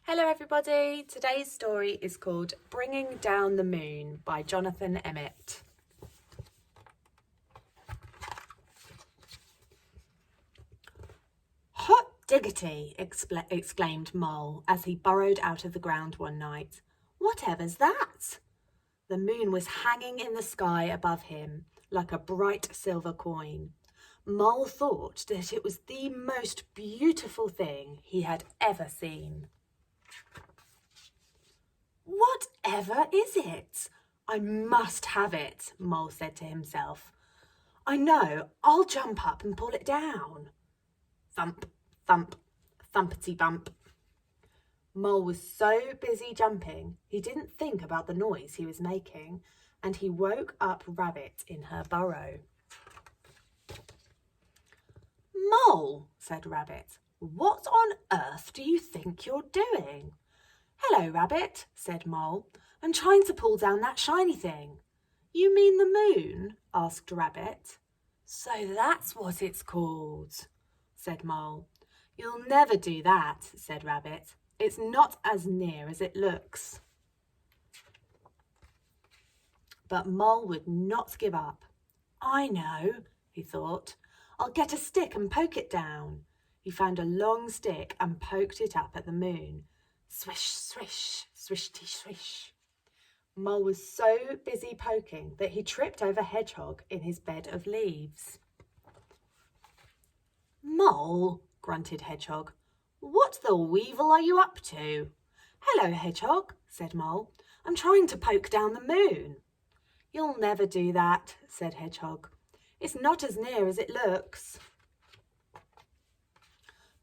Hello everybody, today's story is called Bringing Down the Moon by Jonathan Emmett. Hot diggity, exclaimed Mole as he burrowed out of the ground one night. Whatever's that? The moon was hanging in the sky above him like a bright silver coin. Mole thought that it was the most beautiful thing he had ever seen. Whatever is it? I must have it, Mole said to himself. I know, I'll jump up and pull it down. Thump, thump, thumpety bump. Mole was so busy jumping, he didn't think about the noise he was making, and he woke up Rabbit in her burrow. Mole, said Rabbit, what on earth do you think you're doing? Hello, Rabbit, said Mole. I'm trying to pull down that shiny thing. You mean the moon? Asked Rabbit. So that's what it's called, said Mole. You'll never do that, said Rabbit. It's not as near as it looks. But Mole would not give up. I know, he thought. I'll get a stick and poke it down. He found a long stick and poked it up at the moon. Swish, swish, swish-ty swish. Mole was so busy poking that he tripped over Hedgehog in his bed of leaves. Mole, grunted Hedgehog, what the weevil are you up to? Hello, Hedgehog, said Mole. I'm trying to poke down the moon. You'll never do that, said Hedgehog. It's not as near as it looks.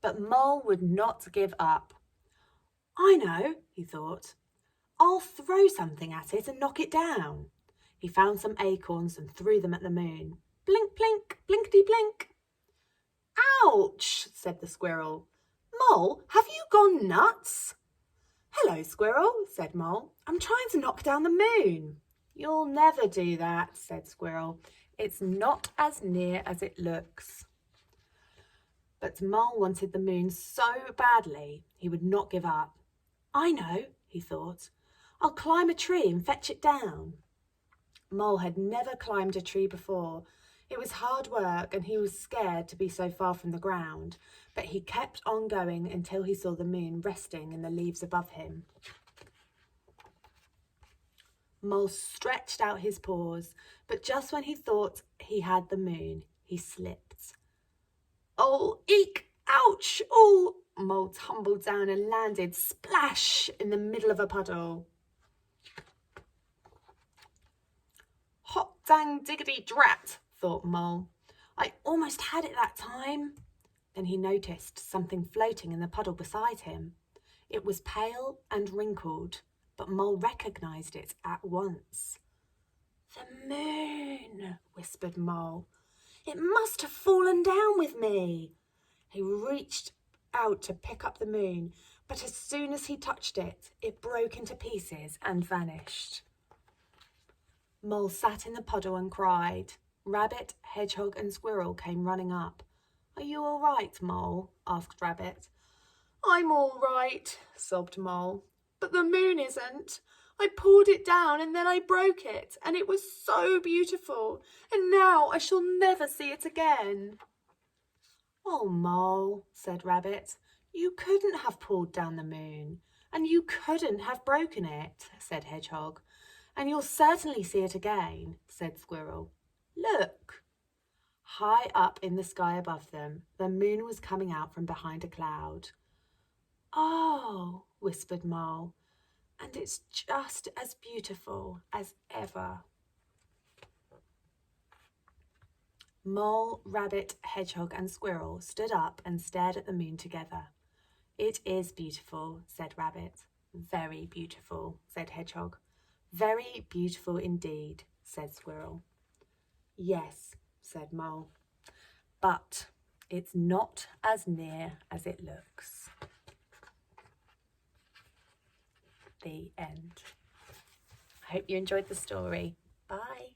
But Mole would not give up. I know, he thought. I'll throw something at it and knock it down. He found some acorns and threw them at the moon. Blink, blink, blinkety blink. Ouch, said the squirrel. Mole, have you gone nuts? Hello, Squirrel, said Mole. I'm trying to knock down the moon. You'll never do that, said Squirrel. It's not as near as it looks. But Mole wanted the moon so badly he would not give up. I know, he thought. I'll climb a tree and fetch it down. Mole had never climbed a tree before. It was hard work and he was scared to be so far from the ground, but he kept on going until he saw the moon resting in the leaves above him. Mole stretched out his paws, but just when he thought he had the moon, he slipped. Oh, eek! Ouch! Oh! Mole tumbled down and landed splash in the middle of a puddle. Hot dang diggity drat, thought Mole. I almost had it that time. Then he noticed something floating in the puddle beside him. It was pale and wrinkled, but Mole recognised it at once. The moon, whispered Mole. It must have fallen down with me. He reached out to pick up the moon, but as soon as he touched it, it broke into pieces and vanished. Mole sat in the puddle and cried. Rabbit, Hedgehog and Squirrel came running up. Are you all right, Mole? Asked Rabbit. I'm all right, sobbed Mole. But the moon isn't. I pulled it down and then I broke it, and it was so beautiful, and now I shall never see it again. Oh, Mole, said Rabbit, you couldn't have pulled down the moon, and you couldn't have broken it, said Hedgehog. And you'll certainly see it again, said Squirrel. Look! High up in the sky above them, the moon was coming out from behind a cloud. Oh, whispered Mole, and it's just as beautiful as ever. Mole, Rabbit, Hedgehog and Squirrel stood up and stared at the moon together. It is beautiful, said Rabbit. Very beautiful, said Hedgehog. Very beautiful indeed, said Squirrel. Yes, said Mole, but it's not as near as it looks. The end. I hope you enjoyed the story. Bye.